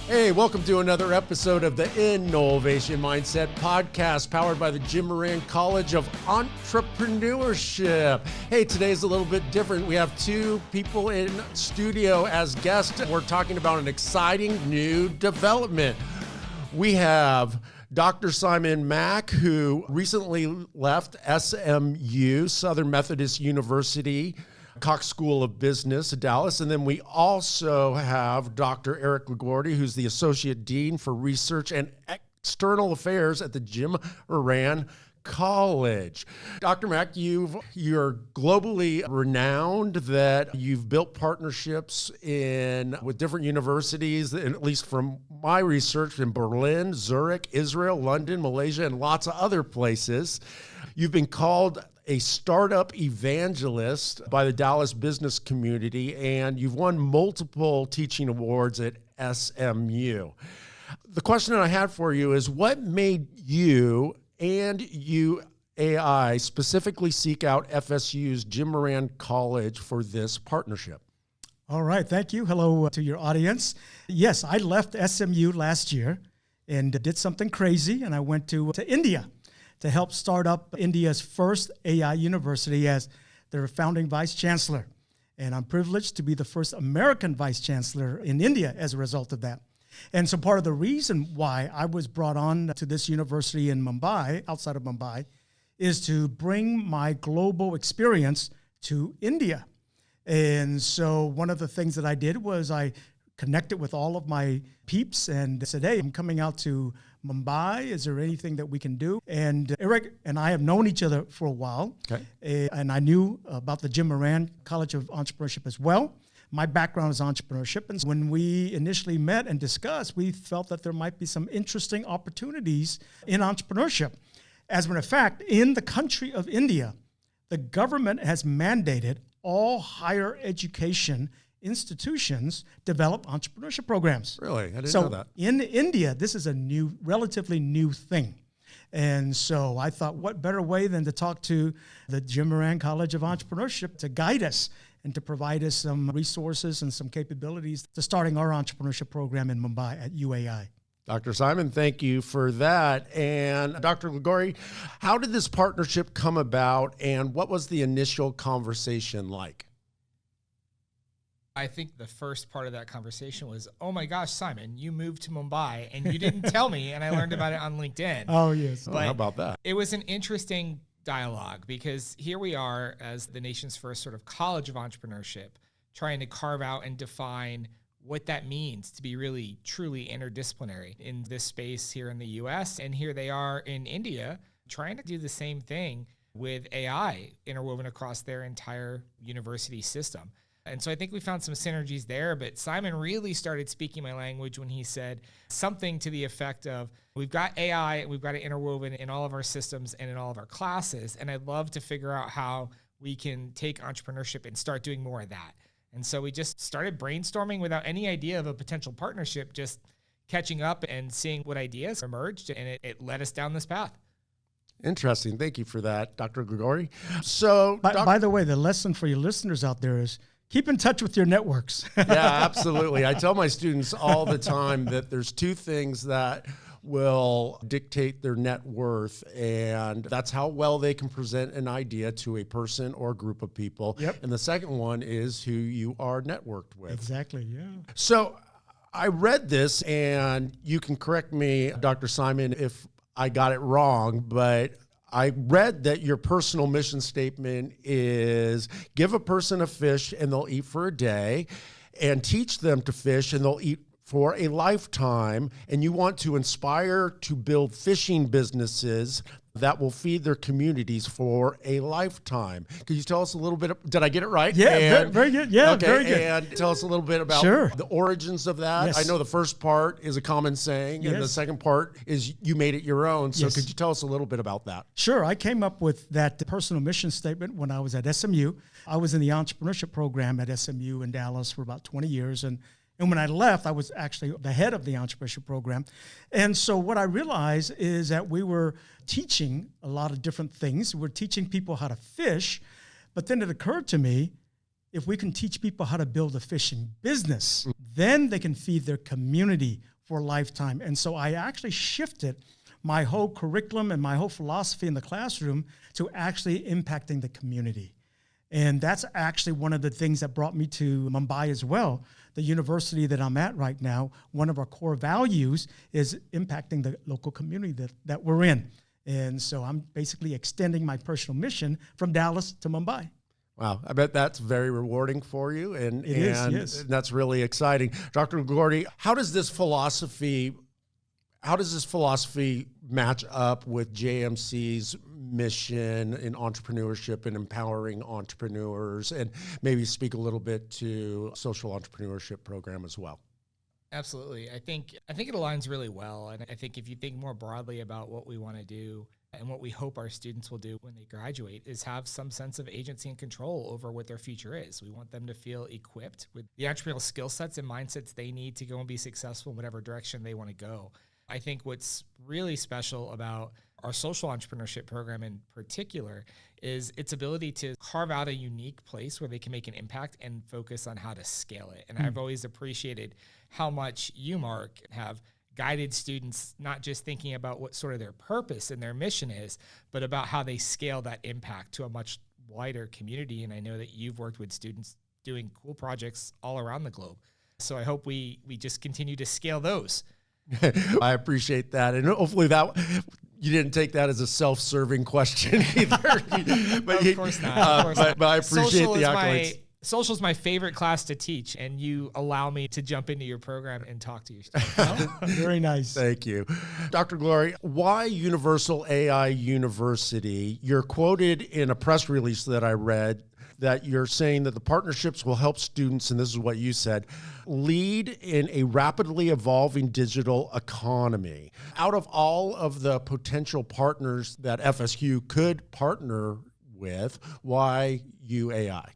Hey, welcome to another episode of the InNOLEvation Mindset Podcast, powered by the Moran College of Entrepreneurship. Hey, today's a little bit different. We have two people in studio as guests. We're talking about an exciting new development. We have Dr. Simon Mack, who recently left SMU, Southern Methodist University, Cox School of Business, Dallas. And then we also have Dr. Eric Laguori, who's the Associate Dean for Research and External Affairs at the Moran College. Dr. Mack, you're globally renowned, that you've built partnerships with different universities, and at least from my research, in Berlin, Zurich, Israel, London, Malaysia, and lots of other places. You've been called a startup evangelist by the Dallas business community, and you've won multiple teaching awards at SMU. The question that I had for you is, what made you and UAI specifically seek out FSU's Moran College for this partnership? All right, thank you. Hello to your audience. Yes, I left SMU last year and did something crazy, and I went to India to help start up India's first AI university as their founding vice chancellor. And I'm privileged to be the first American vice chancellor in India as a result of that. And so part of the reason why I was brought on to this university in Mumbai, outside of Mumbai, is to bring my global experience to India. And so one of the things that I did was I connected with all of my peeps and said, hey, I'm coming out to Mumbai. Is there anything that we can do? And Eric and I have known each other for a while. Okay. And I knew about the Moran College of Entrepreneurship as well. My background is entrepreneurship. And when we initially met and discussed, we felt that there might be some interesting opportunities in entrepreneurship. As a matter of fact, in the country of India, the government has mandated all higher education institutions develop entrepreneurship programs. Really? I didn't know that. In India, this is a relatively new thing. And so I thought, what better way than to talk to the Moran College of Entrepreneurship to guide us and to provide us some resources and some capabilities to starting our entrepreneurship program in Mumbai at UAI. Dr. Simon, thank you for that. And Dr. Laguori, how did this partnership come about, and what was the initial conversation like? I think the first part of that conversation was, oh my gosh, Simon, you moved to Mumbai and you didn't tell me, and I learned about it on LinkedIn. Oh, yes. How about that? It was an interesting dialogue, because here we are as the nation's first sort of college of entrepreneurship, trying to carve out and define what that means to be really, truly interdisciplinary in this space here in the US. And here they are in India trying to do the same thing with AI interwoven across their entire university system. And so I think we found some synergies there, but Simon really started speaking my language when he said something to the effect of, we've got AI, we've got it interwoven in all of our systems and in all of our classes, and I'd love to figure out how we can take entrepreneurship and start doing more of that. And so we just started brainstorming without any idea of a potential partnership, just catching up and seeing what ideas emerged, and it led us down this path. Interesting. Thank you for that, Dr. Laguori. So, by the way, the lesson for your listeners out there is, keep in touch with your networks. Yeah, absolutely. I tell my students all the time that there's two things that will dictate their net worth, and that's how well they can present an idea to a person or group of people. Yep. And the second one is who you are networked with. Exactly, yeah. So I read this, and you can correct me, Dr. Simon, if I got it wrong, but I read that your personal mission statement is give a person a fish and they'll eat for a day, and teach them to fish and they'll eat for a lifetime. And you want to inspire to build fishing businesses that will feed their communities for a lifetime. Could you tell us a little bit? Did I get it right? Yeah, very good. Yeah, okay, very good. And tell us a little bit about the origins of that. Yes. I know the first part is a common saying, and the second part is you made it your own. So could you tell us a little bit about that? Sure. I came up with that personal mission statement when I was at SMU. I was in the entrepreneurship program at SMU in Dallas for about 20 years. And when I left, I was actually the head of the entrepreneurship program. And so what I realized is that we were teaching a lot of different things. We're teaching people how to fish. But then it occurred to me, if we can teach people how to build a fishing business, then they can feed their community for a lifetime. And so I actually shifted my whole curriculum and my whole philosophy in the classroom to actually impacting the community. And that's actually one of the things that brought me to Mumbai as well. The university that I'm at right now, one of our core values is impacting the local community that we're in. And so I'm basically extending my personal mission from Dallas to Mumbai. Wow, I bet that's very rewarding for you, and It is, yes. That's really exciting. Dr. Laguori, how does this philosophy match up with JMC's mission in entrepreneurship and empowering entrepreneurs, and maybe speak a little bit to social entrepreneurship program as well? Absolutely. I think it aligns really well. And I think if you think more broadly about what we want to do and what we hope our students will do when they graduate is have some sense of agency and control over what their future is. We want them to feel equipped with the entrepreneurial skill sets and mindsets they need to go and be successful in whatever direction they want to go. I think what's really special about our social entrepreneurship program in particular is its ability to carve out a unique place where they can make an impact and focus on how to scale it. And I've always appreciated how much you, Mark, have guided students, not just thinking about what sort of their purpose and their mission is, but about how they scale that impact to a much wider community. And I know that you've worked with students doing cool projects all around the globe. So I hope we just continue to scale those. I appreciate that. And hopefully that you didn't take that as a self-serving question either. But of course not. But I appreciate the accolades. Social is my favorite class to teach, and you allow me to jump into your program and talk to your students. Very nice. Thank you. Dr. Laguori, why Universal AI University? You're quoted in a press release that I read that you're saying that the partnerships will help students, and this is what you said, lead in a rapidly evolving digital economy. Out of all of the potential partners that FSU could partner with, why UAI?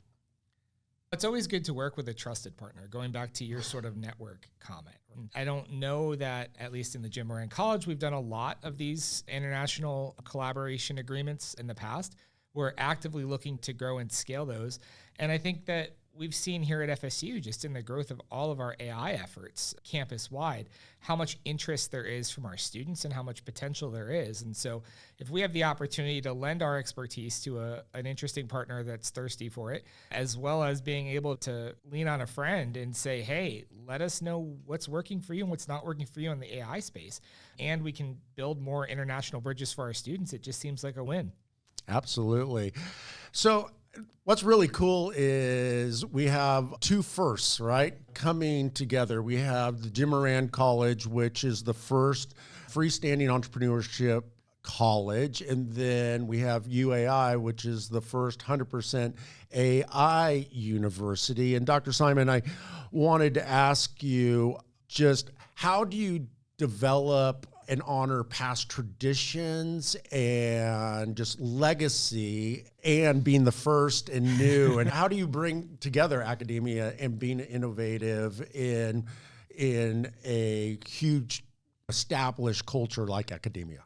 It's always good to work with a trusted partner, going back to your sort of network comment. I don't know that, at least in the Jim Moran College, we've done a lot of these international collaboration agreements in the past. We're actively looking to grow and scale those. And I think that we've seen here at FSU, just in the growth of all of our AI efforts campus-wide, how much interest there is from our students and how much potential there is. And so if we have the opportunity to lend our expertise to an interesting partner that's thirsty for it, as well as being able to lean on a friend and say, hey, let us know what's working for you and what's not working for you in the AI space, and we can build more international bridges for our students, it just seems like a win. Absolutely. So what's really cool is we have two firsts, right, coming together. We have the Jim Moran College, which is the first freestanding entrepreneurship college, and then we have UAI, which is the first 100% AI university. And Dr. Simon, I wanted to ask you just how do you develop and honor past traditions and just legacy and being the first and new? And how do you bring together academia and being innovative in a huge established culture like academia?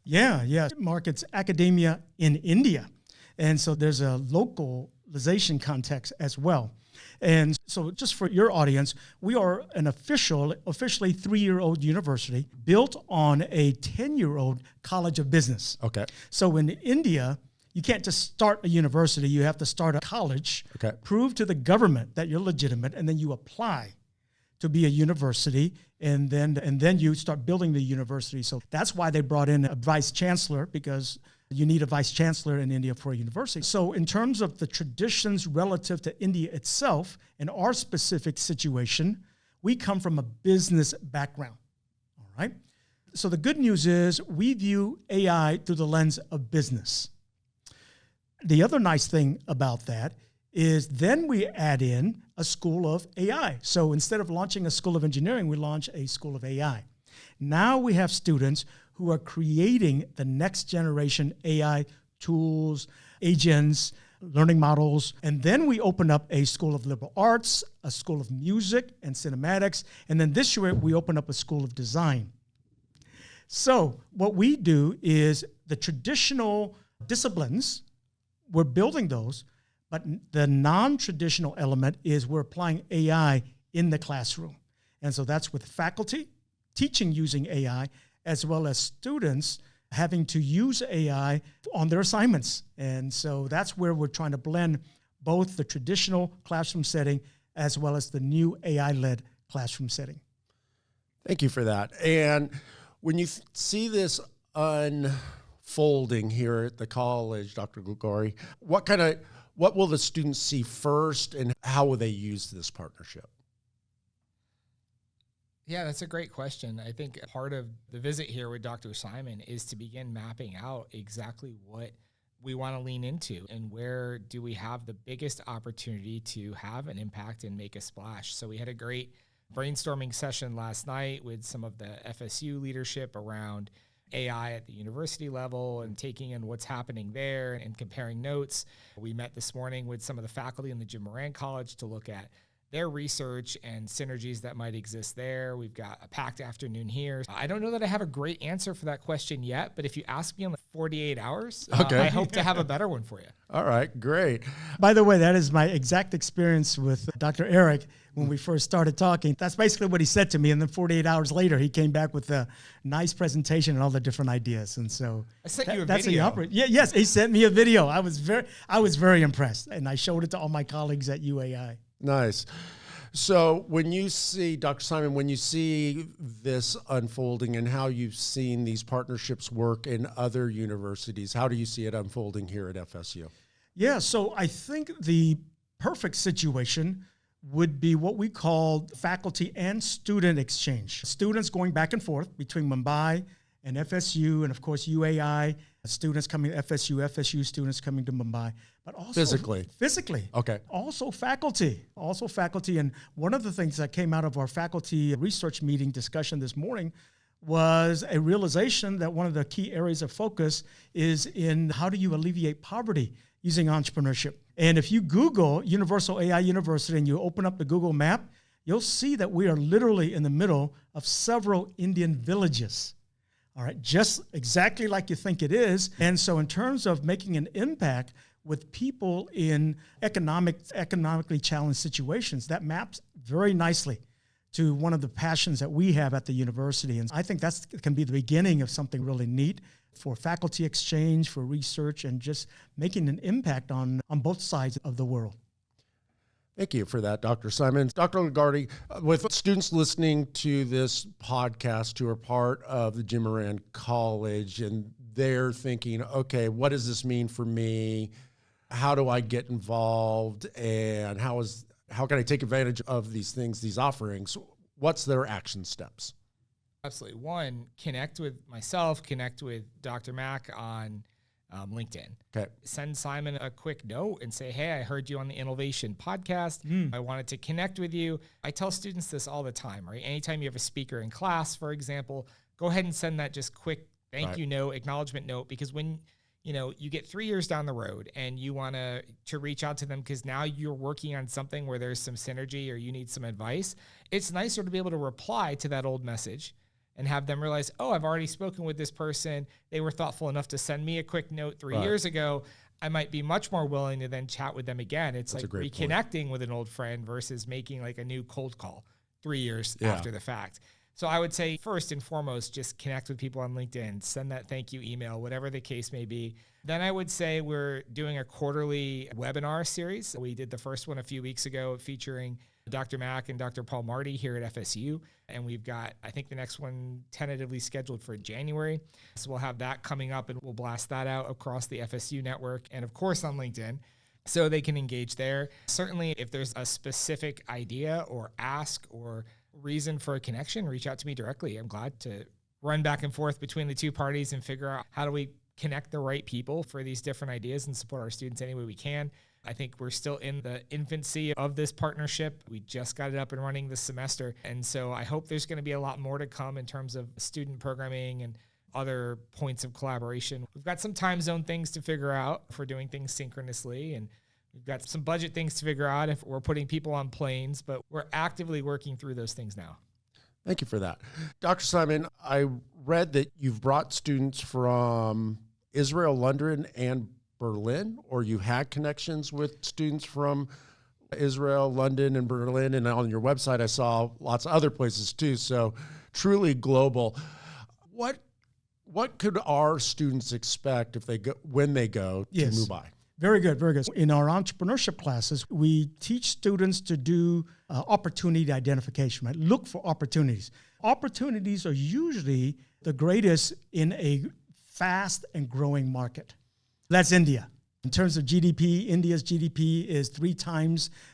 Yeah, Mark, it's academia in India. And so there's a localization context as well. And so just for your audience, we are an officially 3-year-old university built on a 10-year-old college of business. Okay. So in India, you can't just start a university. You have to start a college, okay, prove to the government that you're legitimate, and then you apply to be a university, and then you start building the university. So that's why they brought in a vice chancellor, because you need a vice chancellor in India for a university. So in terms of the traditions relative to India itself, in our specific situation, we come from a business background, all right? So the good news is we view AI through the lens of business. The other nice thing about that is then we add in a school of AI. So instead of launching a school of engineering, we launch a school of AI. Now we have students who are creating the next generation AI tools, agents, learning models. And then we open up a school of liberal arts, a school of music and cinematics. And then this year we open up a school of design. So what we do is the traditional disciplines, we're building those, but the non-traditional element is we're applying AI in the classroom. And so that's with faculty, teaching using AI, as well as students having to use AI on their assignments. And so that's where we're trying to blend both the traditional classroom setting as well as the new AI-led classroom setting. Thank you for that. And when you see this unfolding here at the college, Dr. Laguori, what will the students see first, and how will they use this partnership? Yeah, that's a great question. I think part of the visit here with Dr. Simon is to begin mapping out exactly what we want to lean into and where do we have the biggest opportunity to have an impact and make a splash. So we had a great brainstorming session last night with some of the FSU leadership around AI at the university level and taking in what's happening there and comparing notes. We met this morning with some of the faculty in the Moran College to look at their research and synergies that might exist there. We've got a packed afternoon here. I don't know that I have a great answer for that question yet, but if you ask me in 48 hours, I hope to have a better one for you. All right, great. By the way, that is my exact experience with Dr. Eric when we first started talking. That's basically what he said to me. And then 48 hours later, he came back with a nice presentation and all the different ideas. And so I sent you a video. Yes, he sent me a video. I was very impressed. And I showed it to all my colleagues at UAI. Nice. So when you see, Dr. Simon, when you see this unfolding and how you've seen these partnerships work in other universities, how do you see it unfolding here at FSU? Yeah, so I think the perfect situation would be what we call faculty and student exchange. Students going back and forth between Mumbai and FSU, and of course UAI, students coming to FSU students coming to Mumbai, but also physically. Okay. Also faculty. And one of the things that came out of our faculty research meeting discussion this morning was a realization that one of the key areas of focus is in how do you alleviate poverty using entrepreneurship. And if you Google Universal AI University and you open up the Google map, you'll see that we are literally in the middle of several Indian villages. All right, just exactly like you think it is. And so in terms of making an impact with people in economically challenged situations, that maps very nicely to one of the passions that we have at the university. And I think that can be the beginning of something really neat for faculty exchange, for research, and just making an impact on both sides of the world. Thank you for that, Dr. Simon. Dr. Laguori, with students listening to this podcast who are part of the Moran College and they're thinking, okay, what does this mean for me? How do I get involved? And how can I take advantage of these things, these offerings? What's their action steps? Absolutely. One, connect with myself, connect with Dr. Mack on LinkedIn. Okay. Send Simon a quick note and say, hey, I heard you on the InNOLEvation Podcast. I wanted to connect with you. I tell students this all the time, right? Anytime you have a speaker in class, for example, go ahead and send that just quick thank you note, acknowledgement note, because when you get 3 years down the road and you want to reach out to them because now you're working on something where there's some synergy or you need some advice, it's nicer to be able to reply to that old message and have them realize, oh, I've already spoken with this person. They were thoughtful enough to send me a quick note 3 years ago. I might be much more willing to then chat with them again. It's like reconnecting with an old friend versus making like a new cold call 3 years after the fact. So I would say first and foremost, just connect with people on LinkedIn, send that thank you email, whatever the case may be. Then I would say we're doing a quarterly webinar series. We did the first one a few weeks ago featuring Dr. Mack and Dr. Paul Marty here at FSU. And we've got, I think the next one tentatively scheduled for January. So we'll have that coming up and we'll blast that out across the FSU network and of course on LinkedIn so they can engage there. Certainly if there's a specific idea or ask or reason for a connection, reach out to me directly. I'm glad to run back and forth between the two parties and figure out how do we connect the right people for these different ideas and support our students any way we can. I think we're still in the infancy of this partnership. We just got it up and running this semester. And so I hope there's going to be a lot more to come in terms of student programming and other points of collaboration. We've got some time zone things to figure out if we're doing things synchronously, and we've got some budget things to figure out if we're putting people on planes, but we're actively working through those things now. Thank you for that. Dr. Simon, I read that you've brought students from Israel, London, and Berlin, or you had connections with students from Israel, London, and Berlin. And on your website, I saw lots of other places too. So truly global. What could our students expect if they go when they go to Mumbai? Very good, very good. In our entrepreneurship classes, we teach students to do opportunity identification, right? Look for opportunities. Opportunities are usually the greatest in a fast and growing market. That's India. In terms of GDP, India's GDP is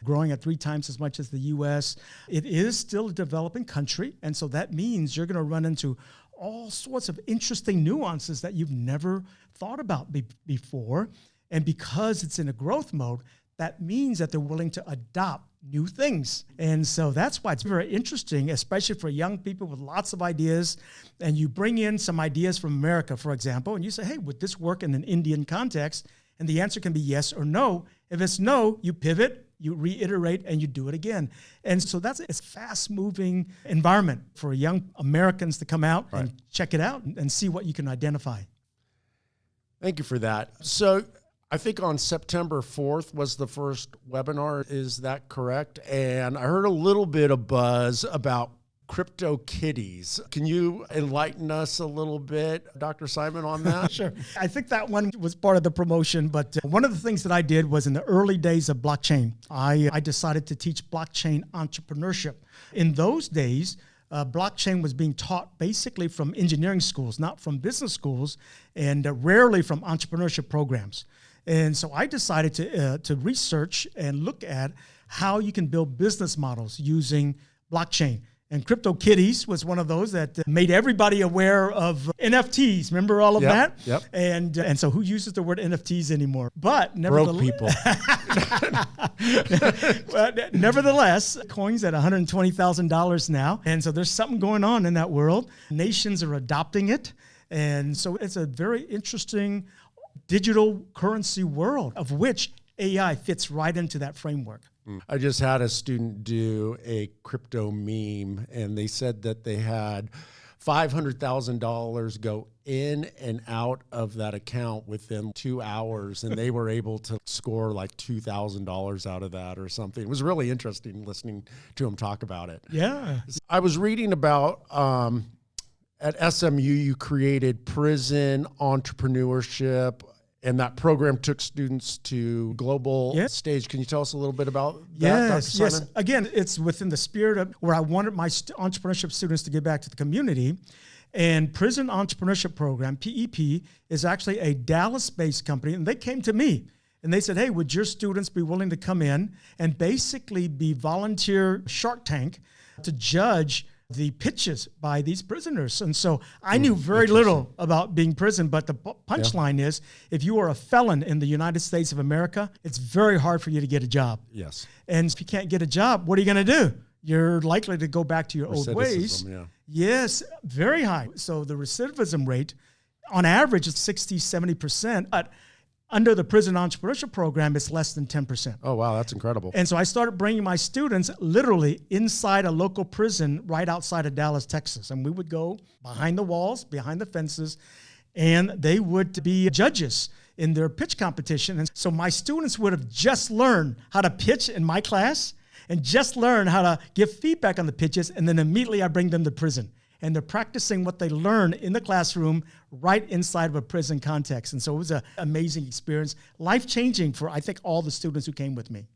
growing at 3 times as much as the U.S. It is still a developing country, and so that means you're going to run into all sorts of interesting nuances that you've never thought about before. And because it's in a growth mode, that means that they're willing to adopt new things. And so that's why it's very interesting, especially for young people with lots of ideas. And you bring in some ideas from America, for example, and you say, hey, would this work in an Indian context? And the answer can be yes or no. If it's no, you pivot, you reiterate, and you do it again. And so that's a fast-moving environment for young Americans to come out and check it out and see what you can identify. Thank you for that. So I think on September 4th was the first webinar. Is that correct? And I heard a little bit of buzz about CryptoKitties. Can you enlighten us a little bit, Dr. Simon, on that? Sure. I think that one was part of the promotion, but one of the things that I did was in the early days of blockchain, I decided to teach blockchain entrepreneurship. In those days, blockchain was being taught basically from engineering schools, not from business schools, and rarely from entrepreneurship programs. And so I decided to research and look at how you can build business models using blockchain. And CryptoKitties was one of those that made everybody aware of NFTs. Remember all of that? Yep. And so who uses the word NFTs anymore? But nevertheless, nevertheless, coins at $120,000 now. And so there's something going on in that world. Nations are adopting it. And so it's a very interesting digital currency world of which AI fits right into that framework. I just had a student do a crypto meme, and they said that they had $500,000 go in and out of that account within 2 hours, and they were able to score like $2,000 out of that or something. It was really interesting listening to him talk about it. Yeah. I was reading about at SMU, you created prison entrepreneurship, and that program took students to global stage. Can you tell us a little bit about that, Dr. Simon? Yes. Again, it's within the spirit of where I wanted my entrepreneurship students to give back to the community. And Prison Entrepreneurship Program, PEP, is actually a Dallas-based company. And they came to me and they said, hey, would your students be willing to come in and basically be volunteer Shark Tank to judge the pitches by these prisoners? And so I knew very little about being prison, but the punchline is if you are a felon in the United States of America, it's very hard for you to get a job. Yes. And if you can't get a job, what are you going to do? You're likely to go back to your old ways. Yeah. Yes, very high. So the recidivism rate on average is 60, 70%, but under the Prison Entrepreneurship Program, it's less than 10%. Oh, wow, that's incredible. And so I started bringing my students literally inside a local prison right outside of Dallas, Texas. And we would go behind the walls, behind the fences, and they would be judges in their pitch competition. And so my students would have just learned how to pitch in my class and just learned how to give feedback on the pitches, and then immediately I bring them to prison. And they're practicing what they learn in the classroom right inside of a prison context. And so it was an amazing experience, life-changing for, I think, all the students who came with me.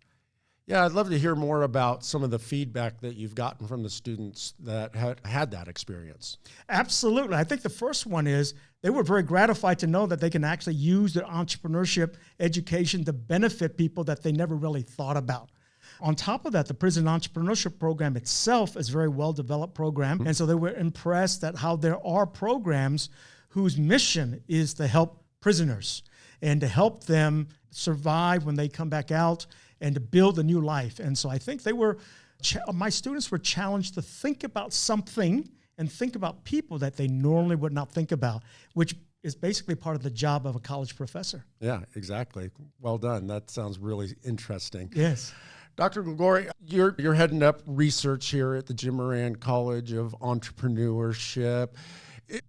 Yeah, I'd love to hear more about some of the feedback that you've gotten from the students that had that experience. Absolutely. I think the first one is they were very gratified to know that they can actually use their entrepreneurship education to benefit people that they never really thought about. On top of that, the Prison Entrepreneurship Program itself is a very well-developed program. And so they were impressed at how there are programs whose mission is to help prisoners and to help them survive when they come back out and to build a new life. And so I think my students were challenged to think about something and think about people that they normally would not think about, which is basically part of the job of a college professor. Yeah, exactly. Well done. That sounds really interesting. Yes. Dr. Laguori, you're heading up research here at the Jim Moran College of Entrepreneurship.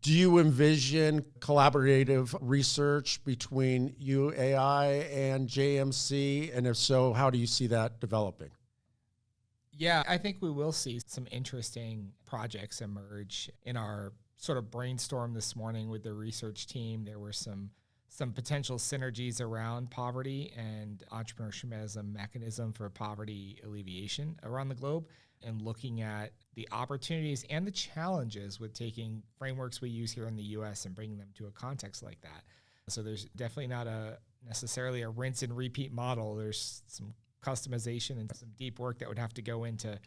Do you envision collaborative research between UAI and JMC? And if so, how do you see that developing? Yeah, I think we will see some interesting projects emerge in our sort of brainstorm this morning with the research team. There were some potential synergies around poverty and entrepreneurship as a mechanism for poverty alleviation around the globe, and looking at the opportunities and the challenges with taking frameworks we use here in the US and bringing them to a context like that. So there's definitely not necessarily a rinse and repeat model. There's some customization and some deep work that would have to go into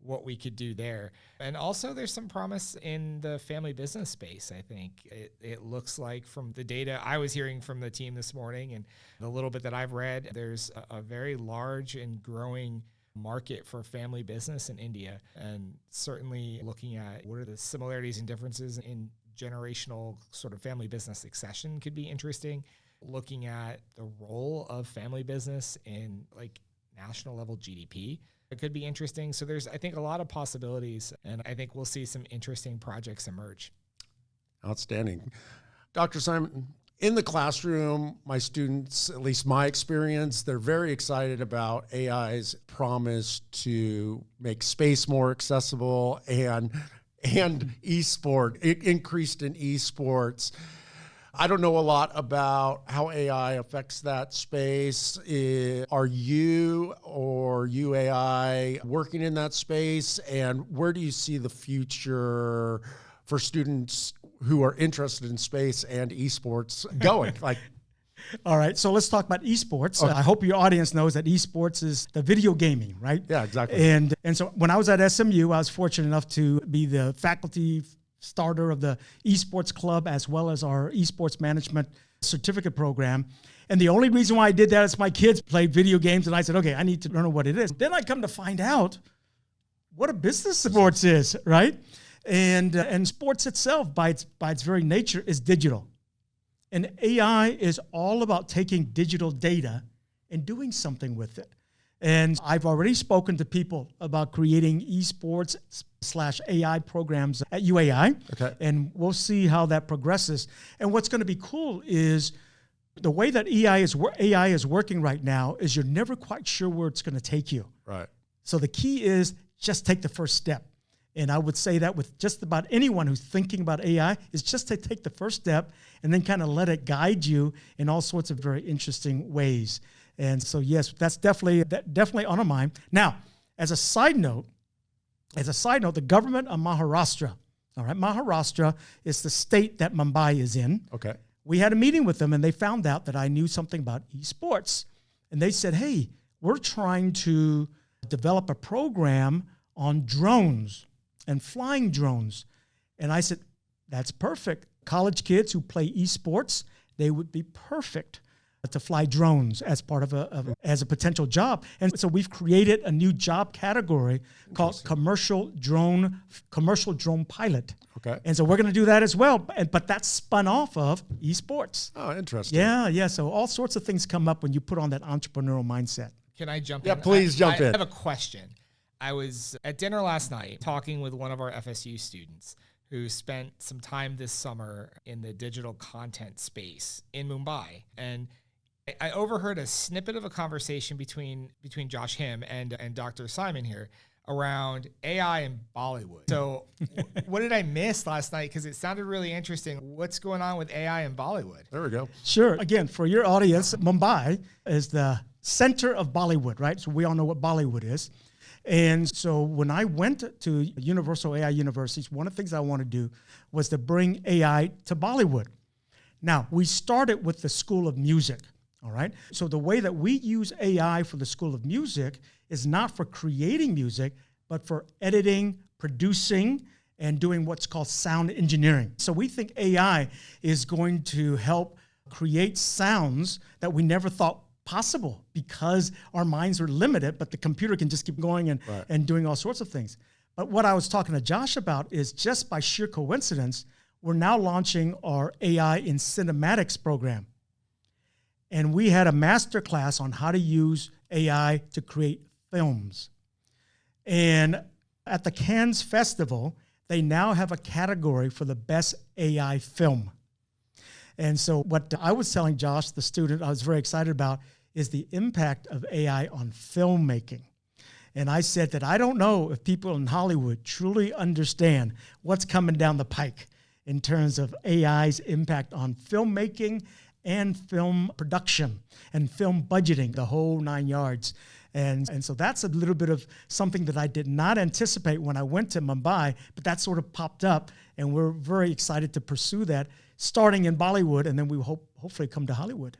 what we could do there. And also there's some promise in the family business space. I think it looks like from the data I was hearing from the team this morning and the little bit that I've read, there's a very large and growing market for family business in India. And certainly looking at what are the similarities and differences in generational sort of family business succession could be interesting. Looking at the role of family business in like national level GDP, it could be interesting. So there's, I think, a lot of possibilities, and I think we'll see some interesting projects emerge. Outstanding. Dr. Simon, in the classroom, my students, at least my experience, they're very excited about AI's promise to make space more accessible and eSport, increased in eSports. I don't know a lot about how AI affects that space. Are you or UAI working in that space? And where do you see the future for students who are interested in space and eSports going? All right, so let's talk about eSports. Okay. I hope your audience knows that eSports is the video gaming, right? Yeah, exactly. And so when I was at SMU, I was fortunate enough to be the faculty starter of the eSports club as well as our eSports management certificate program. And the only reason why I did that is my kids played video games, and I said, okay, I need to learn what it is. Then I come to find out what a business sports is, right? And sports itself, by its very nature, is digital. And AI is all about taking digital data and doing something with it. And I've already spoken to people about creating eSports/AI programs at UAI. Okay. And we'll see how that progresses. And what's going to be cool is the way that AI is working right now is you're never quite sure where it's going to take you. Right. So the key is just take the first step. And I would say that with just about anyone who's thinking about AI is just to take the first step and then kind of let it guide you in all sorts of very interesting ways. And so, yes, that's definitely on our mind. Now, as a side note, the government of Maharashtra, all right, Maharashtra is the state that Mumbai is in. Okay. We had a meeting with them, and they found out that I knew something about eSports. And they said, hey, we're trying to develop a program on drones and flying drones. And I said, that's perfect. College kids who play eSports, they would be perfect to fly drones as part of as a potential job. And so we've created a new job category called commercial drone pilot. Okay. And so we're going to do that as well, but that's spun off of eSports. Oh, interesting. Yeah. So all sorts of things come up when you put on that entrepreneurial mindset. Can I jump in? Yeah, please jump in. I have a question. I was at dinner last night talking with one of our FSU students who spent some time this summer in the digital content space in Mumbai. And I overheard a snippet of a conversation between Josh, him, and Dr. Simon here around AI and Bollywood. So what did I miss last night? Because it sounded really interesting. What's going on with AI and Bollywood? There we go. Sure. Again, for your audience, Mumbai is the center of Bollywood, right? So we all know what Bollywood is. And so when I went to Universal AI Universities, one of the things I wanted to do was to bring AI to Bollywood. Now, we started with the School of Music. All right. So the way that we use AI for the School of Music is not for creating music, but for editing, producing, and doing what's called sound engineering. So we think AI is going to help create sounds that we never thought possible because our minds are limited, but the computer can just keep going and doing all sorts of things. But what I was talking to Josh about is just by sheer coincidence, we're now launching our AI in Cinematics program. And we had a master class on how to use AI to create films. And at the Cannes Festival, they now have a category for the best AI film. And so what I was telling Josh, the student I was very excited about, is the impact of AI on filmmaking. And I said that I don't know if people in Hollywood truly understand what's coming down the pike in terms of AI's impact on filmmaking and film production and film budgeting, the whole 9 yards. And so that's a little bit of something that I did not anticipate when I went to Mumbai, but that sort of popped up, and we're very excited to pursue that, starting in Bollywood, and then we hopefully come to Hollywood.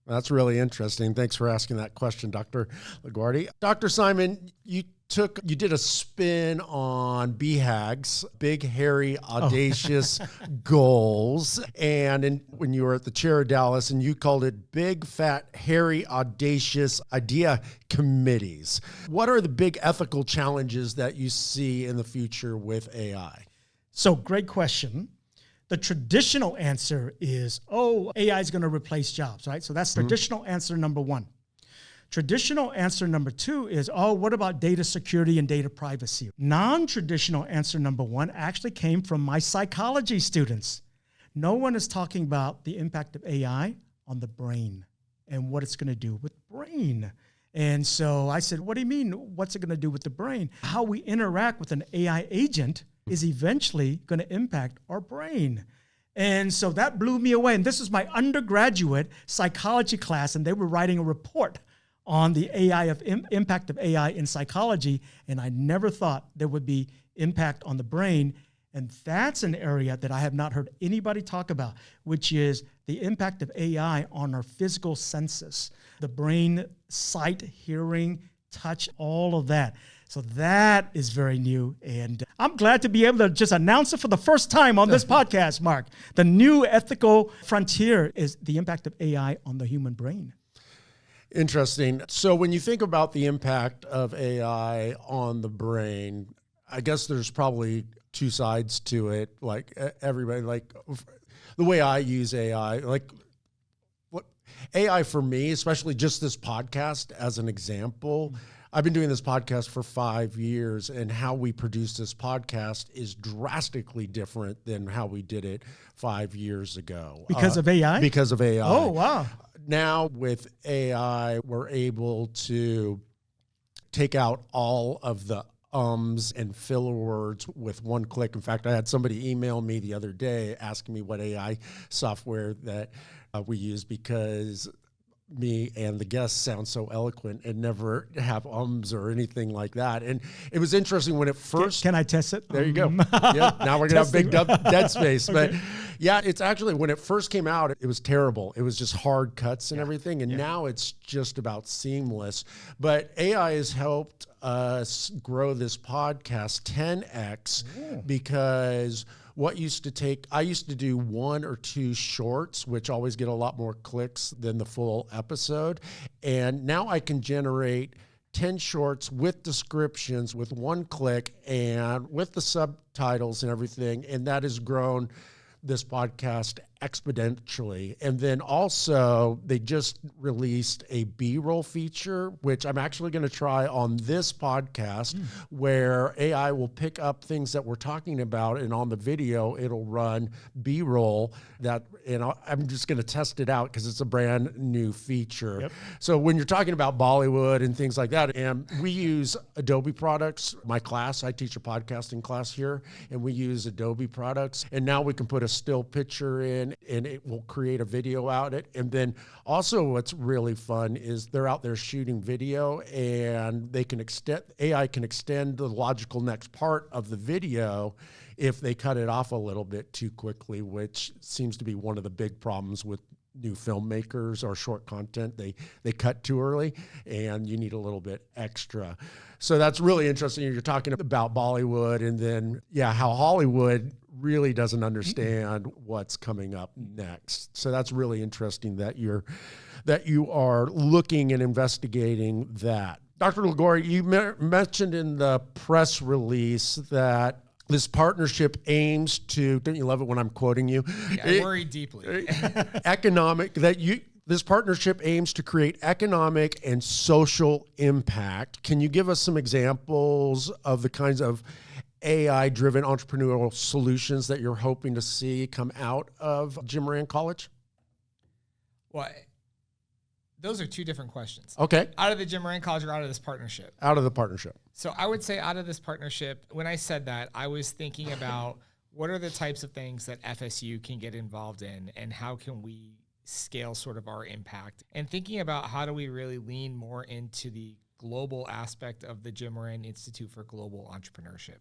That's really interesting. Thanks for asking that question, Dr. Laguori. Dr. Simon, you did a spin on BHAG's Big, Hairy, Audacious Goals. And when you were at the chair of Dallas, and you called it Big, Fat, Hairy, Audacious Idea Committees. What are the big ethical challenges that you see in the future with AI? So great question. The traditional answer is, AI is going to replace jobs, right? So that's traditional answer number one. Traditional answer number two is, what about data security and data privacy? Non-traditional answer number one actually came from my psychology students. No one is talking about the impact of AI on the brain and what it's going to do with brain. And so I said, what do you mean? What's it going to do with the brain? How we interact with an AI agent is eventually going to impact our brain. And so that blew me away. And this is my undergraduate psychology class, and they were writing a report on the impact of AI in psychology. And I never thought there would be impact on the brain. And that's an area that I have not heard anybody talk about, which is the impact of AI on our physical senses, the brain, sight, hearing, touch, all of that. So that is very new. And I'm glad to be able to just announce it for the first time on this podcast, Mark. The new ethical frontier is the impact of AI on the human brain. Interesting. So when you think about the impact of AI on the brain, I guess there's probably two sides to it. Like everybody, like the way I use AI, like what AI for me, especially just this podcast as an example, I've been doing this podcast for 5 years, and how we produce this podcast is drastically different than how we did it 5 years ago. Because of AI? Because of AI. Oh, wow. Now with AI, we're able to take out all of the ums and filler words with one click. In fact, I had somebody email me the other day asking me what AI software that we use, because me and the guests sound so eloquent and never have ums or anything like that. And it was interesting when it first... Can I test it? There you go. Yeah, now we're going to have big dead space. Okay. But yeah, it's actually, when it first came out, it was terrible. It was just hard cuts and everything. And now it's just about seamless. But AI has helped us grow this podcast 10x because... I used to do 1 or 2 shorts, which always get a lot more clicks than the full episode. And now I can generate 10 shorts with descriptions with 1 click and with the subtitles and everything. And that has grown this podcast exponentially. And then also they just released a B-roll feature, which I'm actually going to try on this podcast, where AI will pick up things that we're talking about, and on the video it'll run B-roll that, and I'm just going to test it out because it's a brand new feature. Yep. So when you're talking about Bollywood and things like that, and we use Adobe products. My class, I teach a podcasting class here, and we use Adobe products, and now we can put a still picture in and it will create a video out it. And then also what's really fun is they're out there shooting video, and they can AI can extend the logical next part of the video if they cut it off a little bit too quickly, which seems to be one of the big problems with new filmmakers or short content. They cut too early, and you need a little bit extra. So that's really interesting. You're talking about Bollywood, and then how Hollywood really doesn't understand what's coming up next. So that's really interesting that you are looking and investigating that. Dr. Laguori, you mentioned in the press release that this partnership aims to, don't you love it when I'm quoting you? Yeah, I worry deeply. This partnership aims to create economic and social impact. Can you give us some examples of the kinds of AI-driven entrepreneurial solutions that you're hoping to see come out of Moran College? Well, Those are two different questions. Okay. Out of the Jim Moran College or out of this partnership? Out of the partnership. So I would say out of this partnership, when I said that, I was thinking about what are the types of things that FSU can get involved in and how can we scale sort of our impact, and thinking about how do we really lean more into the global aspect of the Jim Moran Institute for Global Entrepreneurship,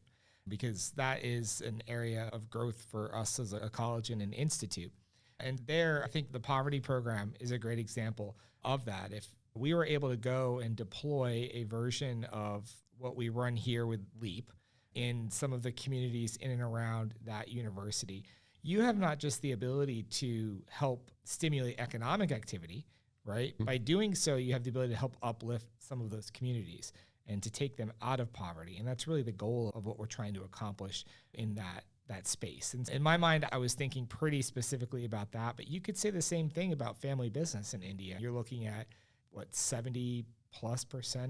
because that is an area of growth for us as a college and an institute. And there, I think the poverty program is a great example of that. If we were able to go and deploy a version of what we run here with LEAP in some of the communities in and around that university, you have not just the ability to help stimulate economic activity, right? Mm-hmm. By doing so, you have the ability to help uplift some of those communities and to take them out of poverty. And that's really the goal of what we're trying to accomplish in that space. And in my mind, I was thinking pretty specifically about that, but you could say the same thing about family business in India. You're looking at 70+%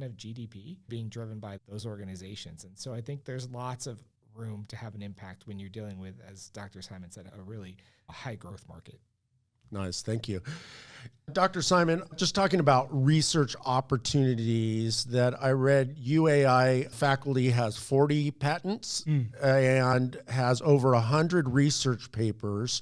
of GDP being driven by those organizations. And so I think there's lots of room to have an impact when you're dealing with, as Dr. Simon said, a really high growth market. Nice. Thank you. Dr. Simon, just talking about research opportunities that I read, UAI faculty has 40 patents and has over 100 research papers.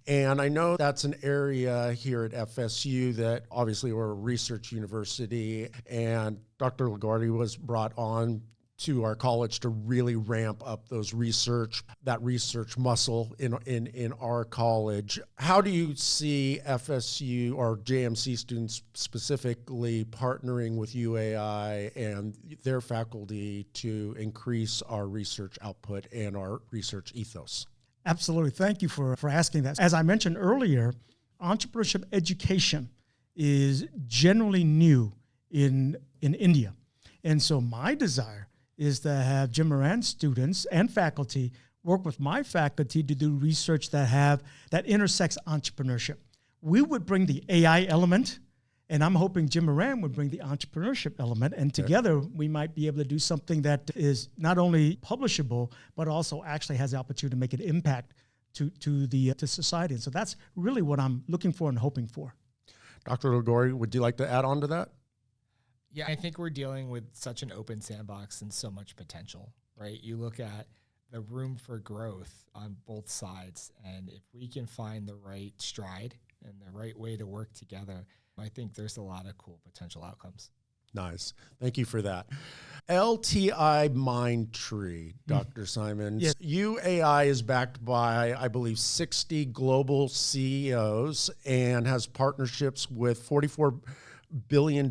And I know that's an area here at FSU that obviously we're a research university, and Dr. Laguori was brought on to our college to really ramp up that research muscle in our college. How do you see FSU or JMC students specifically partnering with UAI and their faculty to increase our research output and our research ethos? Absolutely. Thank you for asking that. As I mentioned earlier, entrepreneurship education is generally new in India. And so my desire is to have Jim Moran students and faculty work with my faculty to do research that intersects entrepreneurship. We would bring the AI element, and I'm hoping Jim Moran would bring the entrepreneurship element, and together we might be able to do something that is not only publishable, but also actually has the opportunity to make an impact to society. And so that's really what I'm looking for and hoping for. Dr. Laguori, would you like to add on to that? Yeah, I think we're dealing with such an open sandbox and so much potential, right? You look at the room for growth on both sides, and if we can find the right stride and the right way to work together, I think there's a lot of cool potential outcomes. Nice. Thank you for that. LTI Mindtree, Dr. Simon. Yes. UAI is backed by, I believe, 60 global CEOs and has partnerships with $44 billion at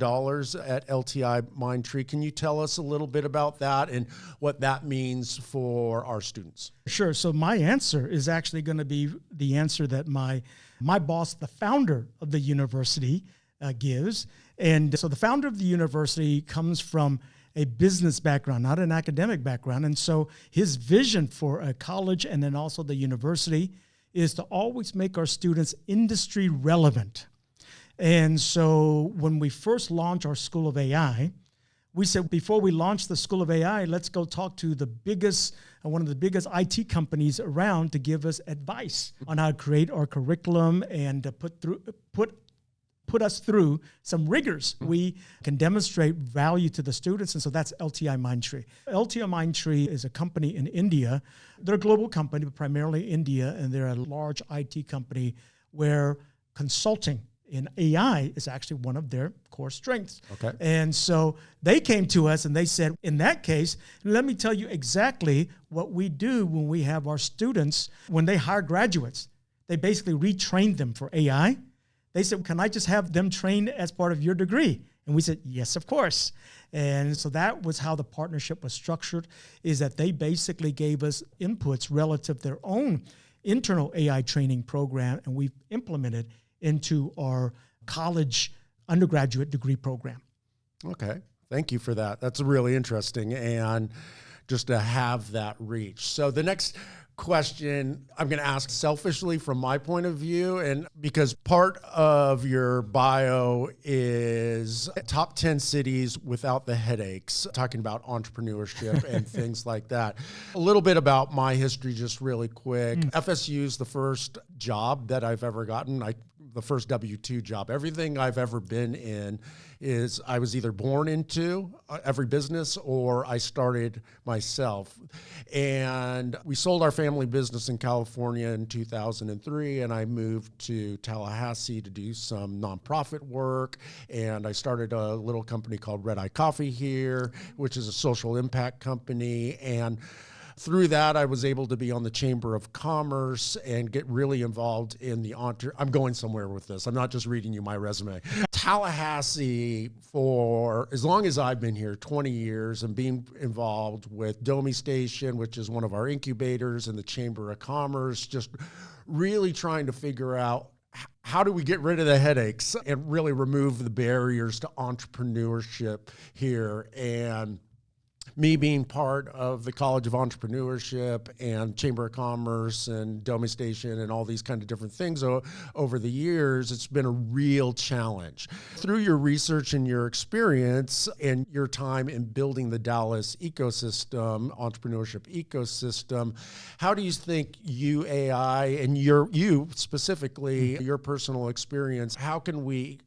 LTI Mindtree. Can you tell us a little bit about that and what that means for our students? Sure. So my answer is actually going to be the answer that my boss, the founder of the university, gives. And so the founder of the university comes from a business background, not an academic background. And so his vision for a college and then also the university is to always make our students industry relevant. And so when we first launched our School of AI, we said, before we launch the School of AI, let's go talk to one of the biggest IT companies around to give us advice on how to create our curriculum and to put us through some rigors. We can demonstrate value to the students, and so that's LTI Mindtree. LTI Mindtree is a company in India. They're a global company, but primarily India, and they're a large IT company where consulting in AI is actually one of their core strengths. Okay. And so they came to us and they said, in that case, let me tell you exactly what we do when we have our students, when they hire graduates, they basically retrain them for AI. They said, can I just have them trained as part of your degree? And we said, yes, of course. And so that was how the partnership was structured, is that they basically gave us inputs relative to their own internal AI training program, and we've implemented into our college undergraduate degree program. Okay. Thank you for that. That's really interesting, and just to have that reach. So the next question I'm going to ask selfishly from my point of view, and because part of your bio is top 10 cities without the headaches, talking about entrepreneurship and things like that. A little bit about my history, just really quick. FSU is the first job that I've ever gotten. the first W-2 job. Everything I've ever been in is I was either born into every business or I started myself. And we sold our family business in California in 2003, and I moved to Tallahassee to do some nonprofit work. And I started a little company called Red Eye Coffee here, which is a social impact company. And through that, I was able to be on the Chamber of Commerce and get really involved in the I'm going somewhere with this. I'm not just reading you my resume. Tallahassee, for as long as I've been here, 20 years, and being involved with Domi Station, which is one of our incubators, and the Chamber of Commerce, just really trying to figure out how do we get rid of the headaches and really remove the barriers to entrepreneurship here. And me being part of the College of Entrepreneurship and Chamber of Commerce and Domi Station and all these kind of different things over the years, it's been a real challenge. Through your research and your experience and your time in building the Dallas ecosystem, entrepreneurship ecosystem, how do you think UAI and you specifically, your personal experience, how can we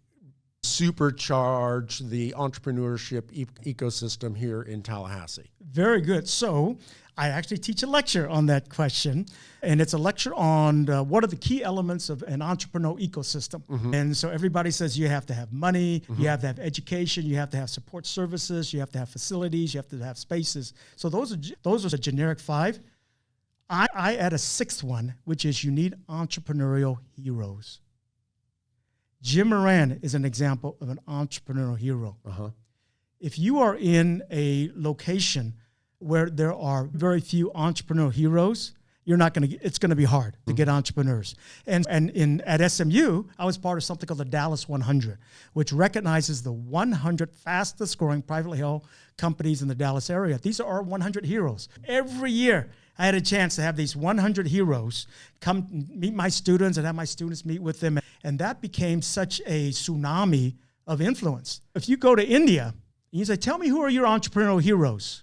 supercharge the entrepreneurship ecosystem here in Tallahassee? Very good. So I actually teach a lecture on that question, and it's a lecture on what are the key elements of an entrepreneurial ecosystem. Mm-hmm. And so everybody says you have to have money, mm-hmm. you have to have education, you have to have support services, you have to have facilities, you have to have spaces. So those are the generic 5. I add a 6th one, which is you need entrepreneurial heroes. Jim Moran is an example of an entrepreneurial hero. Uh-huh. If you are in a location where there are very few entrepreneurial heroes, it's going to be hard to get entrepreneurs. And at SMU, I was part of something called the Dallas 100, which recognizes the 100 fastest growing privately held companies in the Dallas area. These are our 100 heroes. Every year, I had a chance to have these 100 heroes come meet my students and have my students meet with them. And that became such a tsunami of influence. If you go to India and you say, tell me who are your entrepreneurial heroes?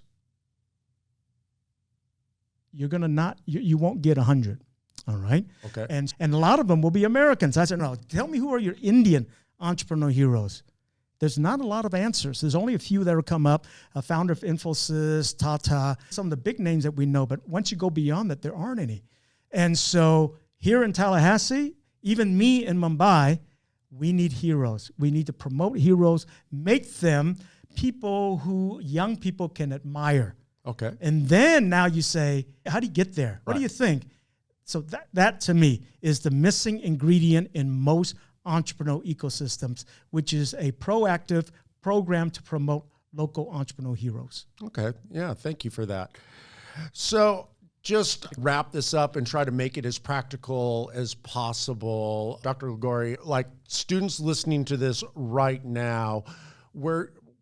You're going to you won't get 100. All right. Okay. And a lot of them will be Americans. I said, no, tell me who are your Indian entrepreneurial heroes? There's not a lot of answers. There's only a few that will come up. A founder of Infosys, Tata, some of the big names that we know. But once you go beyond that, there aren't any. And so here in Tallahassee, even me in Mumbai, we need heroes. We need to promote heroes, make them people who young people can admire. Okay. And then now you say, how do you get there? What do you think? So that to me is the missing ingredient in most entrepreneurial ecosystems, which is a proactive program to promote local entrepreneurial heroes. Okay. Yeah. Thank you for that. So just wrap this up and try to make it as practical as possible. Dr. Laguori, like students listening to this right now,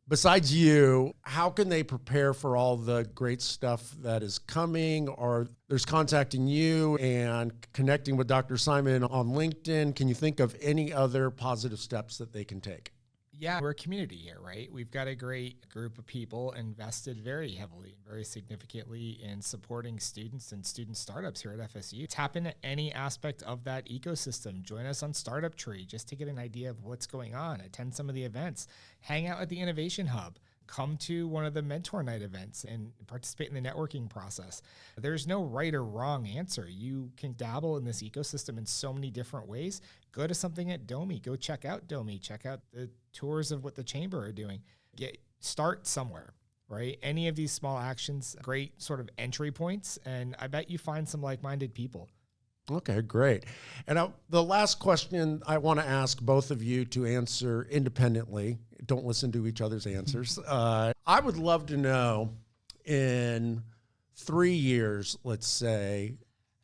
besides you, how can they prepare for all the great stuff that is coming? Or there's contacting you and connecting with Dr. Simon on LinkedIn. Can you think of any other positive steps that they can take? Yeah, we're a community here, right? We've got a great group of people invested very heavily, very significantly in supporting students and student startups here at FSU. Tap into any aspect of that ecosystem. Join us on Startup Tree just to get an idea of what's going on. Attend some of the events. Hang out at the Innovation Hub. Come to one of the Mentor Night events and participate in the networking process. There's no right or wrong answer. You can dabble in this ecosystem in so many different ways. Go to something at Domi. Go check out Domi. Check out the tours of what the chamber are doing. Start somewhere, right? Any of these small actions, great sort of entry points, and I bet you find some like-minded people. Okay, great. And the last question I want to ask both of you to answer independently. Don't listen to each other's answers. I would love to know, in 3 years, let's say,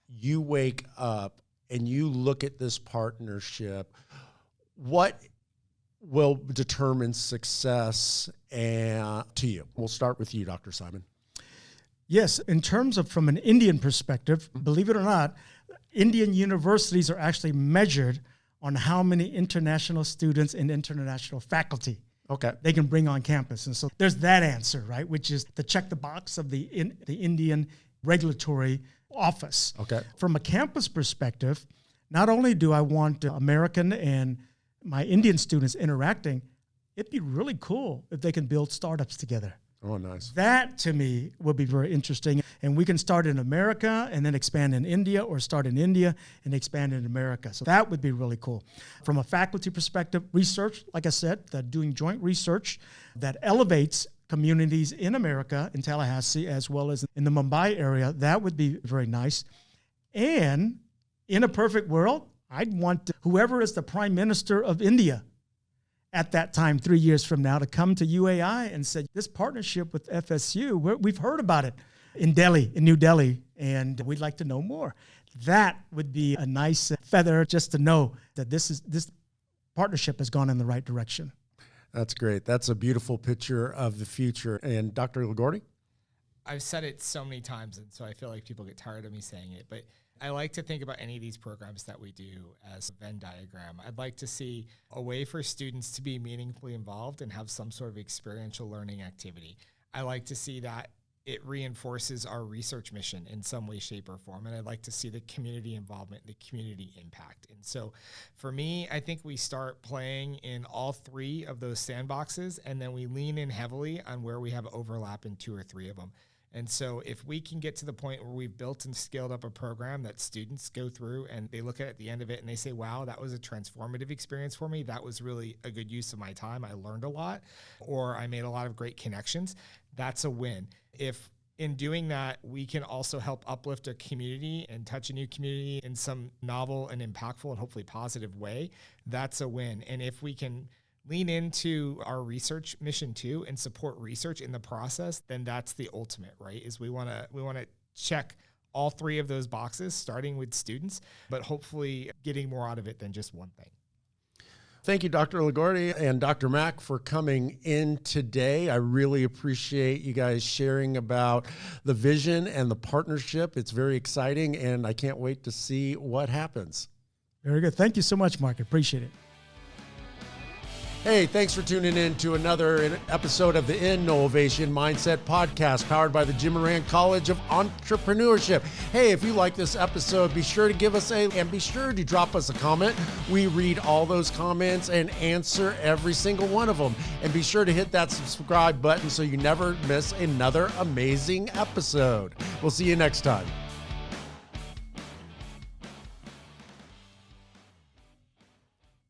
you wake up and you look at this partnership, what will determine success to you? We'll start with you, Dr. Simon. Yes, in terms of from an Indian perspective, believe it or not, Indian universities are actually measured on how many international students and international faculty they can bring on campus. And so there's that answer, right, which is to check the box of the Indian regulatory office. Okay. From a campus perspective, not only do I want American and my Indian students interacting, it'd be really cool if they can build startups together. Oh, nice. That, to me, would be very interesting. And we can start in America and then expand in India, or start in India and expand in America. So that would be really cool. From a faculty perspective, research, like I said, that doing joint research that elevates communities in America, in Tallahassee, as well as in the Mumbai area, that would be very nice. And in a perfect world, I'd want whoever is the Prime Minister of India at that time, 3 years from now, to come to UAI and say, this partnership with FSU, we've heard about it in New Delhi, and we'd like to know more. That would be a nice feather just to know that this partnership has gone in the right direction. That's great. That's a beautiful picture of the future. And Dr. Laguori? I've said it so many times, and so I feel like people get tired of me saying it, but I like to think about any of these programs that we do as a Venn diagram. I'd like to see a way for students to be meaningfully involved and have some sort of experiential learning activity. I like to see that it reinforces our research mission in some way, shape, or form. And I'd like to see the community involvement, the community impact. And so for me, I think we start playing in all three of those sandboxes, and then we lean in heavily on where we have overlap in 2 or 3 of them. And so if we can get to the point where we've built and scaled up a program that students go through and they look at the end of it and they say, wow, that was a transformative experience for me. That was really a good use of my time. I learned a lot, or I made a lot of great connections. That's a win. If in doing that, we can also help uplift a community and touch a new community in some novel and impactful and hopefully positive way, that's a win. And if we can lean into our research mission too and support research in the process, then that's the ultimate, right? Is we want to check all 3 of those boxes, starting with students, but hopefully getting more out of it than just one thing. Thank you, Dr. Laguori and Dr. Mack, for coming in today. I really appreciate you guys sharing about the vision and the partnership. It's very exciting, and I can't wait to see what happens. Very good. Thank you so much, Mark. I appreciate it. Hey, thanks for tuning in to another episode of the InNOLEvation Mindset Podcast, powered by the Moran College of Entrepreneurship. Hey, if you like this episode, be sure to give us and be sure to drop us a comment. We read all those comments and answer every single one of them. And be sure to hit that subscribe button so you never miss another amazing episode. We'll see you next time.